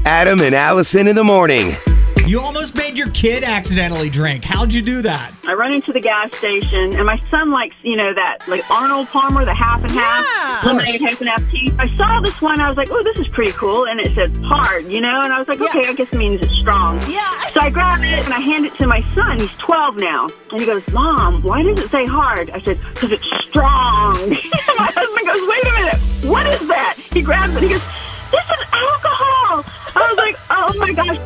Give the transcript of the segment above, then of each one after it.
Adam and Allison in the morning. You almost made your kid accidentally drink. How'd you do that? I run into the gas station, and my son likes, that, like Arnold Palmer, the half and half. Lemonade, half and half tea. I saw this one, I was like, oh, this is pretty cool. And it said hard, and I was like, okay, I guess it means it's strong. Yeah. So I grab it, and I hand it to my son. He's 12 now. And he goes, Mom, why does it say hard? I said, because it's strong. My husband goes, wait a minute, what is that? He grabs it, he goes, this is alcohol. I was like, oh my gosh.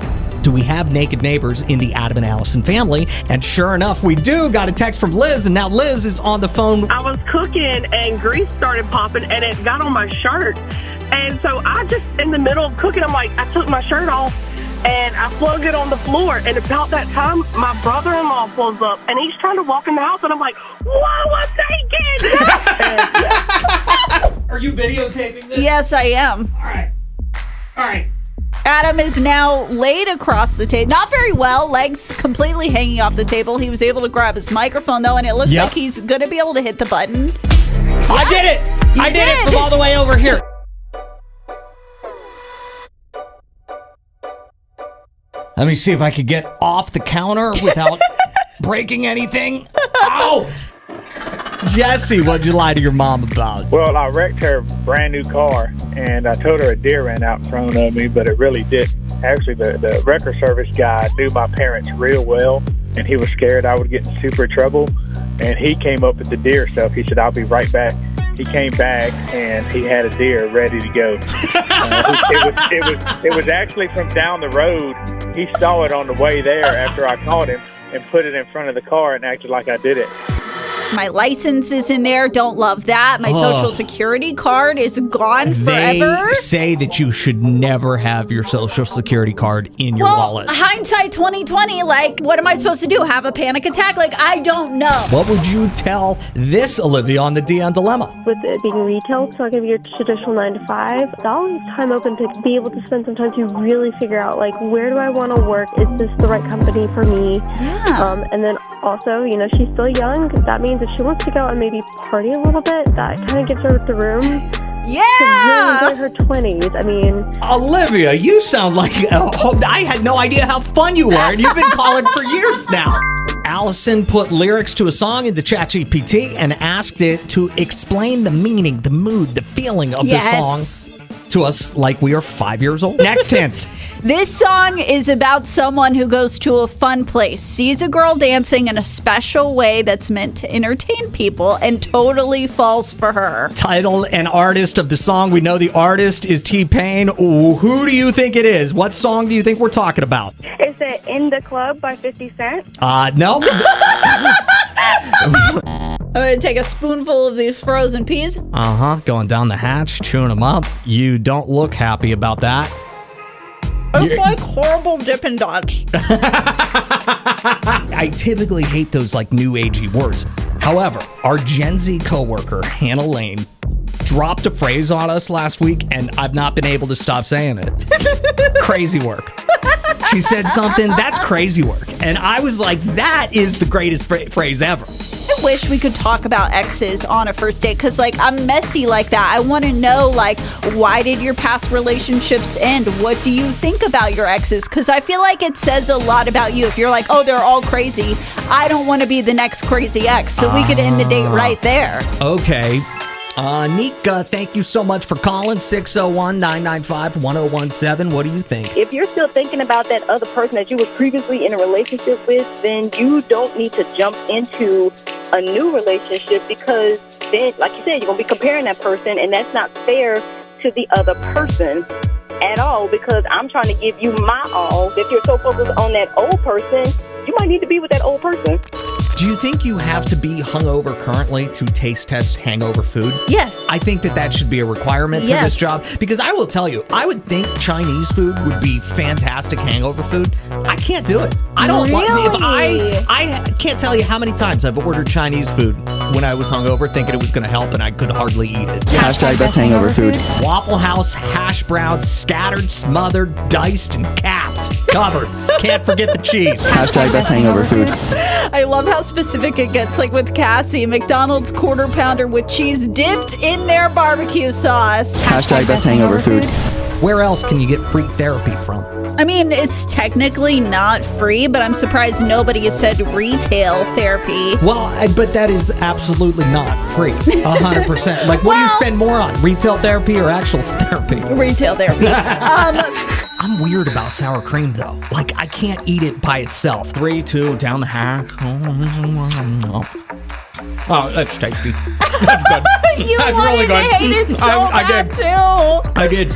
Do we have naked neighbors in the Adam and Allison family? And sure enough, we do. Got a text from Liz, and now Liz is on the phone. I was cooking, and grease started popping, and it got on my shirt. And so I just, in the middle of cooking, I took my shirt off, and I flung it on the floor. And about that time, my brother-in-law pulls up, and he's trying to walk in the house, and I'm like, whoa, I'm naked! Are you videotaping this? Yes, I am. All right. Adam is now laid across the table. Not very well. Legs completely hanging off the table. He was able to grab his microphone, though, and it looks like he's going to be able to hit the button. I did it! I did it from all the way over here. Let me see if I could get off the counter without breaking anything. Ow! Jesse, what'd you lie to your mom about? Well, I wrecked her brand new car, and I told her a deer ran out in front of me, but it really didn't. Actually, the wrecker service guy knew my parents real well, and he was scared I would get in super trouble, and he came up with the deer stuff. He said, I'll be right back. He came back, and he had a deer ready to go. It was actually from down the road. He saw it on the way there after I called him and put it in front of the car and acted like I did it. My license is in there. Don't love that. My social security card is gone forever. They say that you should never have your social security card in your wallet. Hindsight 2020, what am I supposed to do? Have a panic attack? I don't know. What would you tell this Olivia on the DN Dilemma? With it being retail, it's not going to be your traditional 9 to 5. It's always time open to be able to spend some time to really figure out, where do I want to work? Is this the right company for me? Yeah. And then also, she's still young. That means if she wants to go out and maybe party a little bit, that kind of gives her the room to really enjoy her 20s. Olivia, you sound like I had no idea how fun you were, and you've been calling for years now. Allison put lyrics to a song into ChatGPT and asked it to explain the meaning, the mood, the feeling of the song to us like we are 5 years old. Next hints. This song is about someone who goes to a fun place, sees a girl dancing in a special way that's meant to entertain people, and totally falls for her. Title and artist of the song. We know the artist is T-Pain. Who do you think it is? What song do you think we're talking about? Is it In the Club by 50 Cent? No. I'm going to take a spoonful of these frozen peas. Going down the hatch, chewing them up. You don't look happy about that. It's like horrible Dippin' Dots. I typically hate those new agey words. However, our Gen Z coworker, Hannah Lane, dropped a phrase on us last week, and I've not been able to stop saying it. Crazy work. She said something, that's crazy work. And I was like, that is the greatest phrase ever. I wish we could talk about exes on a first date, because I'm messy like that. I want to know why did your past relationships end? What do you think about your exes? Because I feel like it says a lot about you if you're oh, they're all crazy. I don't want to be the next crazy ex, so we could end the date right there. Okay. Nika, thank you so much for calling. 601-995-1017. What do you think? If you're still thinking about that other person that you were previously in a relationship with, then you don't need to jump into a new relationship, because then, like you said, you're going to be comparing that person, and that's not fair to the other person at all, because I'm trying to give you my all. If you're so focused on that old person, you might need to be with that old person. Do you think you have to be hungover currently to taste test hangover food? Yes. I think that should be a requirement for this job, because I will tell you, I would think Chinese food would be fantastic hangover food. I can't do it. I don't I can't tell you how many times I've ordered Chinese food when I was hungover thinking it was going to help, and I could hardly eat it. Hashtag best hangover food. Waffle House hash browns, scattered, smothered, diced, and capped. Covered. Can't forget the cheese. Hashtag best hangover food. I love how specific it gets, with Cassie. McDonald's quarter pounder with cheese dipped in their barbecue sauce. Hashtag best hangover food. Where else can you get free therapy from? I mean, it's technically not free, but I'm surprised nobody has said retail therapy. Well, but that is absolutely not free. 100%. Like, what do you spend more on? Retail therapy or actual therapy? Retail therapy. I'm weird about sour cream, though. Like, I can't eat it by itself. 3, 2, down the hatch. Oh, that's tasty. That's good. You That's wanted really good. to hate it so bad, too. I did.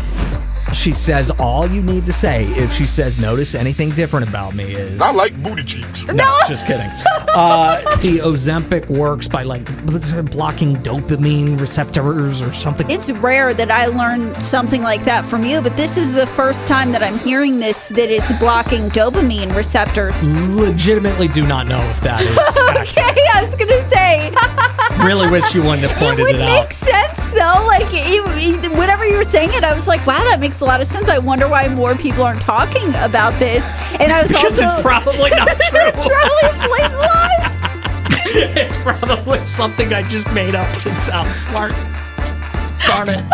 She says all you need to say if she says notice anything different about me is I like booty cheeks. No, just kidding. The Ozempic works by blocking dopamine receptors or something. It's rare that I learn something like that from you, but this is the first time that I'm hearing this, that it's blocking dopamine receptors. Legitimately do not know if that is Okay, I was gonna say. Really wish you wouldn't have pointed it out. It would make sense though. Like whenever you were saying it, I was like, wow, that makes a lot of sense. I wonder why more people aren't talking about this. And I was because also, it's probably not true. It's probably a blatant lie. It's probably something I just made up to sound smart. Darn it.